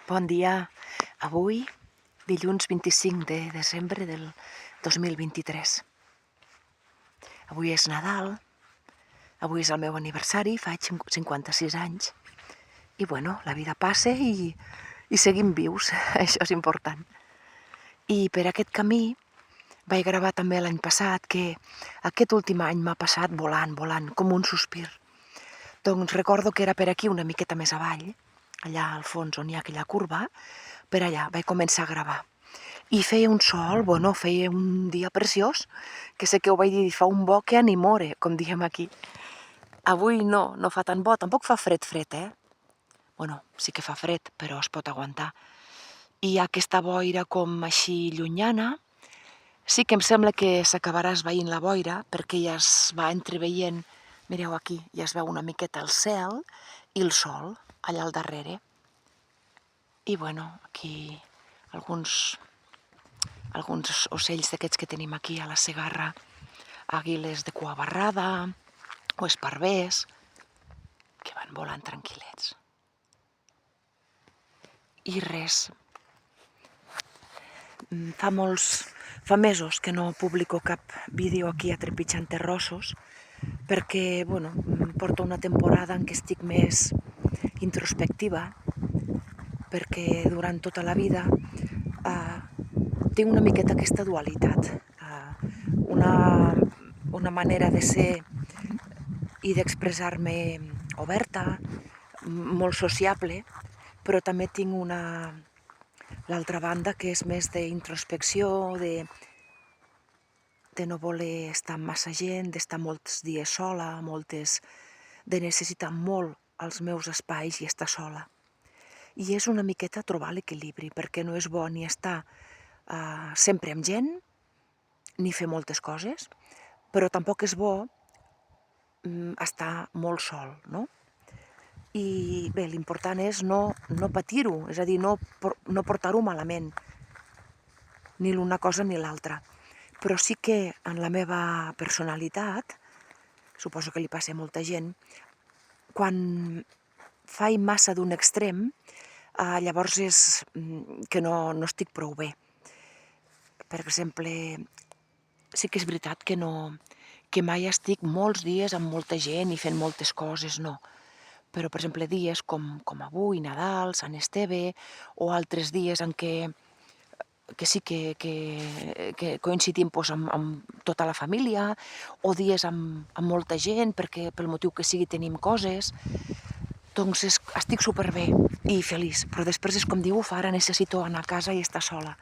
Bon dia. Avui, dilluns 25 de desembre del 2023. Avui és Nadal, avui és el meu aniversari, faig 56 anys. I bueno, la vida passa i seguim vius, això és important. I per aquest camí vaig gravar també l'any passat que aquest últim any m'ha passat volant, com un sospir. Doncs recordo que era per aquí una miqueta més avall, allà al fons on hi ha aquella curva, per allà vaig començar a gravar. I feia un sol, feia un dia preciós, que sé que ho vaig dir, fa un bo que animore, com diem aquí. Avui no fa tan bo, tampoc fa fred, sí que fa fred, però es pot aguantar. I hi ha aquesta boira com així llunyana. Sí que em sembla que s'acabarà esvaint la boira, perquè ja es va entreveient, mireu aquí, ja es veu una miqueta el cel i el sol, allà al darrere. I aquí alguns ocells d'aquests que tenim aquí a la Segarra, àguiles de cua barrada o esparvers, que van volant tranquil·lets. I res, fa mesos que no publico cap vídeo aquí a Trepitjant Terrossos, perquè, porto una temporada en què estic més introspectiva, perquè durant tota la vida tinc una miqueta aquesta dualitat, una manera de ser i d'expressar-me oberta, molt sociable, però també tinc l'altra banda que és més d'introspecció, de no voler estar amb massa gent, d'estar molts dies sola, de necessitar molt els meus espais i estar sola. I és una miqueta trobar l'equilibri, perquè no és bo ni estar sempre amb gent, ni fer moltes coses, però tampoc és bo estar molt sol, no? I bé, l'important és no patir-ho, és a dir, no portar-ho malament, ni l'una cosa ni l'altra. Però sí que en la meva personalitat, suposo que li passa a molta gent, quan faig massa d'un extrem, llavors és que no estic prou bé. Per exemple, sí que és veritat que mai estic molts dies amb molta gent i fent moltes coses, no. Però, per exemple, dies com avui, Nadal, Sant Esteve, o altres dies en què sí que coincidim amb tota la família, o dies amb molta gent, perquè pel motiu que sigui tenim coses, doncs estic superbé i feliç, però després és com diu, ara necessito anar a casa i estar sola.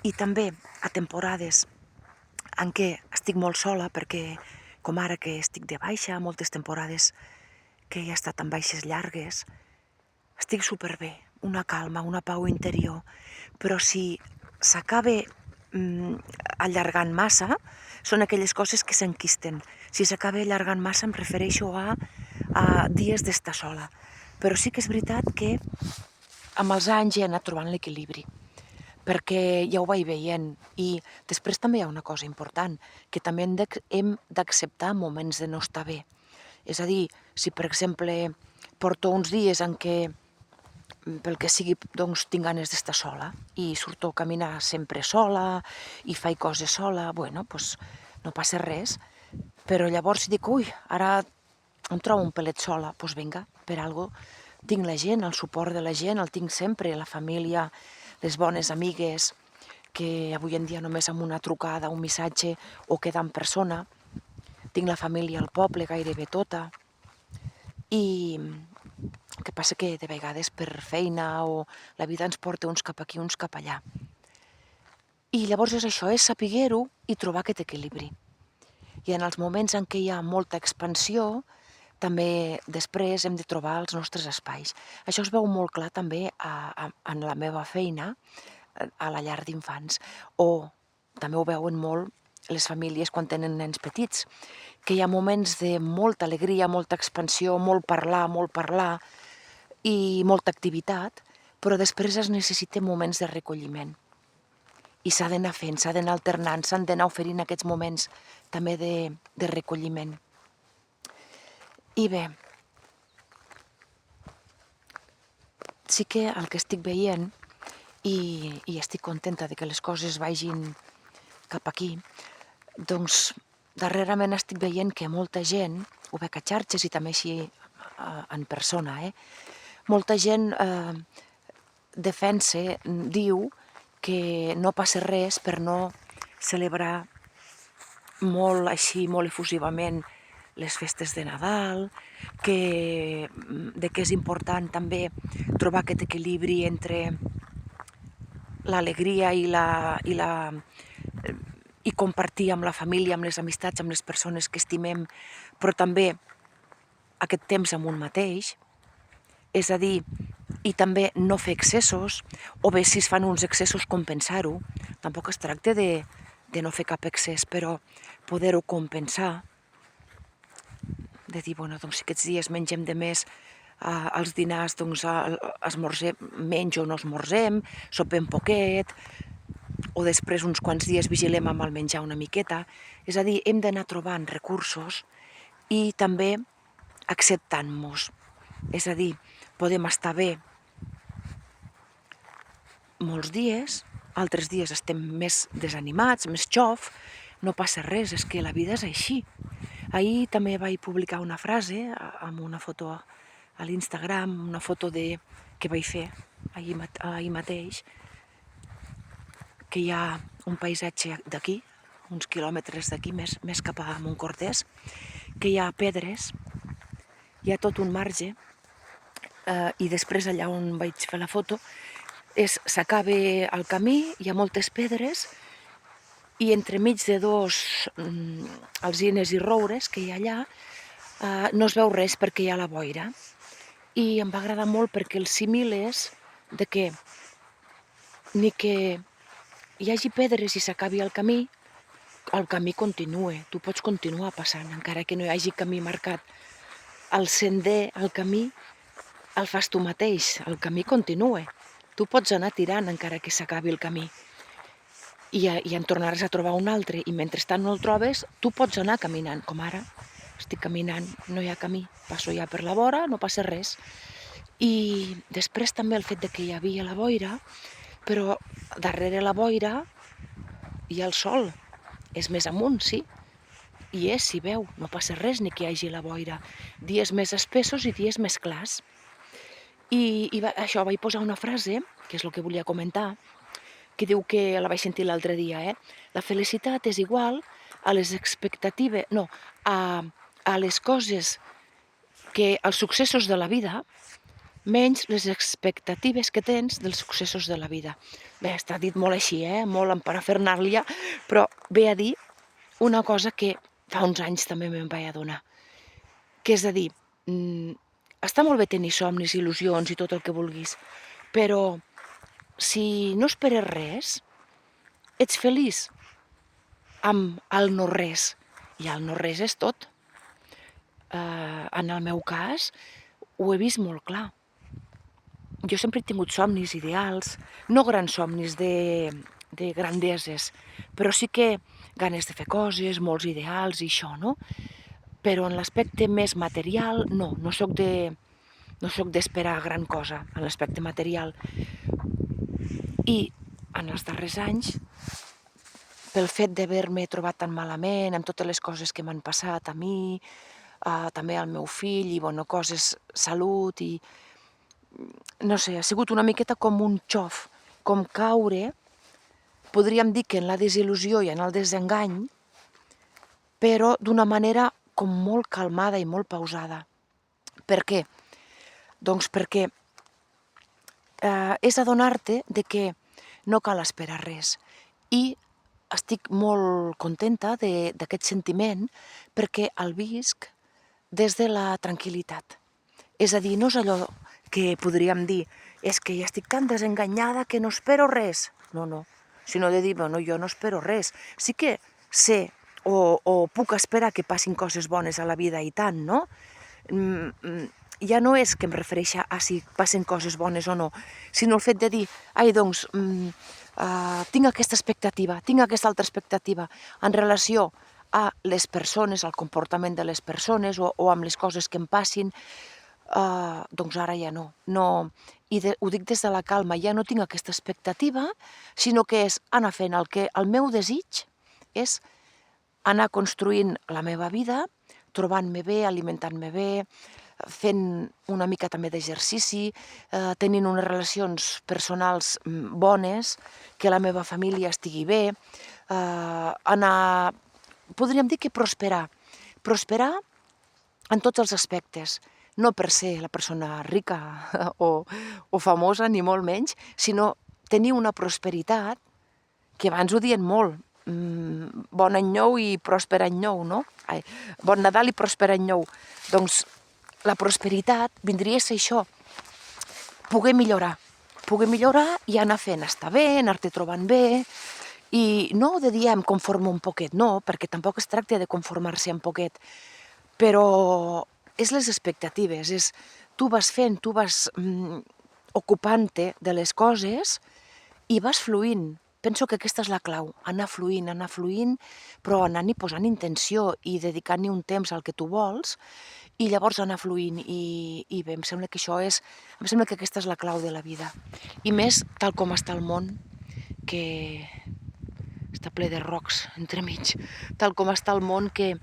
I també a temporades en què estic molt sola, perquè com ara que estic de baixa, moltes temporades que he estat en baixes llargues, estic superbé, una calma, una pau interior, però si s'acaba allargant massa, són aquelles coses que s'enquisten. Si s'acaba allargant massa em refereixo a dies d'estar sola. Però sí que és veritat que amb els anys he anat trobant l'equilibri, perquè ja ho vaig veient. I després també hi ha una cosa important, que també hem d'acceptar moments de no estar bé. És a dir, si per exemple porto uns dies en què pel que sigui, doncs tinc ganes d'estar sola i surto a caminar sempre sola i faig coses sola, doncs no passa res. Però llavors si dic, ara em trobo un pelet sola, doncs vinga, per algo tinc la gent, el suport de la gent, el tinc sempre, la família, les bones amigues, que avui en dia només amb una trucada, un missatge o quedar en persona. Tinc la família al poble gairebé tota. I el que passa que de vegades per feina o la vida ens porta uns cap aquí, uns cap allà. I llavors és això, és saber-ho i trobar aquest equilibri. I en els moments en què hi ha molta expansió, també després hem de trobar els nostres espais. Això es veu molt clar també en la meva feina, a la llar d'infants, o també ho veuen molt les famílies quan tenen nens petits, que hi ha moments de molta alegria, molta expansió, molt parlar i molta activitat, però després es necessiten moments de recolliment. I s'ha d'anar fent, s'ha d'anar alternant, s'han d'anar oferint aquests moments també de recolliment. I bé, sí que el que estic veient, i estic contenta de que les coses vagin cap aquí, doncs darrerament estic veient que molta gent, ho veig a xarxes i també així en persona, molta gent defensa, diu que no passa res per no celebrar molt així, molt efusivament les festes de Nadal, de que és important també trobar aquest equilibri entre l'alegria i compartir amb la família, amb les amistats, amb les persones que estimem, però també aquest temps amb un mateix, és a dir, i també no fer excessos, o bé si es fan uns excessos compensar-ho. Tampoc es tracta de no fer cap excés, però poder-ho compensar, de dir, bueno, doncs si aquests dies mengem de més als dinars, doncs esmorzem menys o no esmorzem, sopem poquet, o després uns quants dies vigilem amb el menjar una miqueta. És a dir, hem d'anar trobant recursos i també acceptant-nos. És a dir, podem estar bé molts dies, altres dies estem més desanimats, més xof, no passa res, és que la vida és així. Ahir també vaig publicar una frase amb una foto a l'Instagram, una foto que vaig fer ahir mateix, que hi ha un paisatge d'aquí, uns quilòmetres d'aquí, més cap a Montcortès, que hi ha pedres, hi ha tot un marge, i després allà on vaig fer la foto s'acaba el camí, hi ha moltes pedres, i entremig de dos alzines i roures que hi ha allà no es veu res perquè hi ha la boira. I em va agradar molt perquè el símil és de que ni que hi hagi pedres i s'acabi el camí continua, tu pots continuar passant, encara que no hi hagi camí marcat. El sender, el camí, el fas tu mateix, el camí continua. Tu pots anar tirant encara que s'acabi el camí. I en tornaràs a trobar un altre, i mentrestant no el trobes, tu pots anar caminant, com ara. Estic caminant, no hi ha camí, passo ja per la vora, no passa res. I després també el fet de que hi havia la boira, però darrere la boira hi ha el sol, és més amunt, sí, i s'hi veu, no passa res ni que hi hagi la boira. Dies més espessos i dies més clars. I això, vaig posar una frase, que és el que volia comentar, que diu que la vaig sentir l'altre dia, la felicitat és igual a les expectatives, no, a les coses als successos de la vida, menys les expectatives que tens dels successos de la vida. Bé, està dit molt així, molt en parafernàlia, però ve a dir una cosa que fa uns anys també me'n vaig adonar, que és a dir, està molt bé tenir somnis, il·lusions i tot el que vulguis, però si no esperes res, ets feliç amb el no res, i el no res és tot. En el meu cas, ho he vist molt clar. Jo sempre he tingut somnis ideals, no grans somnis de grandeses, però sí que ganes de fer coses, molts ideals i això, no? Però en l'aspecte més material, no soc d'esperar gran cosa en l'aspecte material. I en els darrers anys, pel fet d'haver-me trobat tan malament amb totes les coses que m'han passat a mi, també al meu fill, i bueno, coses, salut, i no sé, ha sigut una miqueta com un xof, com caure, podríem dir que en la desil·lusió i en el desengany, però d'una manera com molt calmada i molt pausada. Per què? Doncs perquè és adonar-te de que no cal esperar res. I estic molt contenta d'aquest sentiment perquè el visc des de la tranquil·litat. És a dir, no és allò que podríem dir, és que ja estic tan desenganyada que no espero res. No, sinó de dir, bueno, jo no espero res. Sí que sé o puc esperar que passin coses bones a la vida i tant, no? Ja no és que em refereixi a si passen coses bones o no, sinó el fet de dir, ai, doncs, tinc aquesta expectativa, tinc aquesta altra expectativa en relació a les persones, al comportament de les persones o amb les coses que em passin, doncs ara ja no. i ho dic des de la calma, ja no tinc aquesta expectativa, sinó que és anar fent el meu desig és anar construint la meva vida, trobant-me bé, alimentant-me bé, fent una mica també d'exercici, tenint unes relacions personals bones, que la meva família estigui bé, podríem dir que prosperar en tots els aspectes, no per ser la persona rica o famosa, ni molt menys, sinó tenir una prosperitat, que abans ho dien molt, bon any nou i pròsper any nou, no? Ai, bon Nadal i pròsper any nou. Doncs la prosperitat vindria a ser això, poder millorar i anar fent, estar bé, anar-te trobant bé, i no de dir em conformo un poquet, no, perquè tampoc es tracta de conformar-se un poquet, però és les expectatives, és tu vas fent, tu vas ocupant-te de les coses i vas fluint. Penso que aquesta és la clau, anar fluint, però anant-hi posant intenció i dedicant-hi un temps al que tu vols i llavors anar fluint i bé, em sembla que aquesta és la clau de la vida. I més tal com està el món, que està ple de rocs entremig, tal com està el món que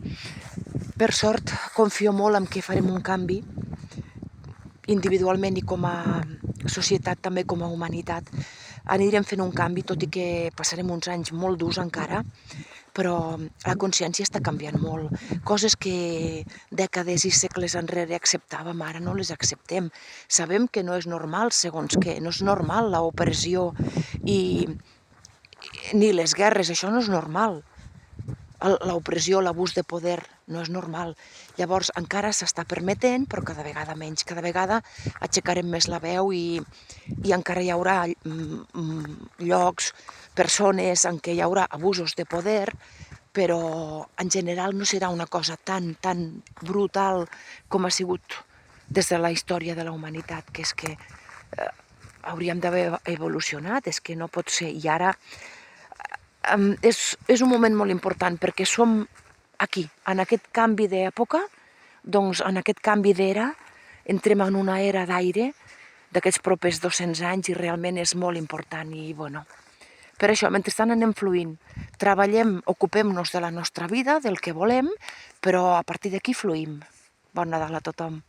per sort confio molt en que farem un canvi individualment i com a societat, també com a humanitat. Anirem fent un canvi, tot i que passarem uns anys molt durs encara, però la consciència està canviant molt. Coses que dècades i segles enrere acceptàvem, ara no les acceptem. Sabem que no és normal, segons què, no és normal l'opressió ni les guerres, això no és normal. L'opressió, l'abús de poder no és normal. Llavors encara s'està permetent, però cada vegada menys. Cada vegada aixecarem més la veu i encara hi haurà llocs, persones en què hi haurà abusos de poder, però en general no serà una cosa tan brutal com ha sigut des de la història de la humanitat, que és que hauríem d'haver evolucionat, és que no pot ser. I ara és un moment molt important perquè som aquí, en aquest canvi d'època, doncs en aquest canvi d'era, entrem en una era d'aire d'aquests propers 200 anys i realment és molt important i bueno, per això, mentrestant anem fluint, treballem, ocupem-nos de la nostra vida, del que volem, però a partir d'aquí fluïm. Bon Nadal a tothom.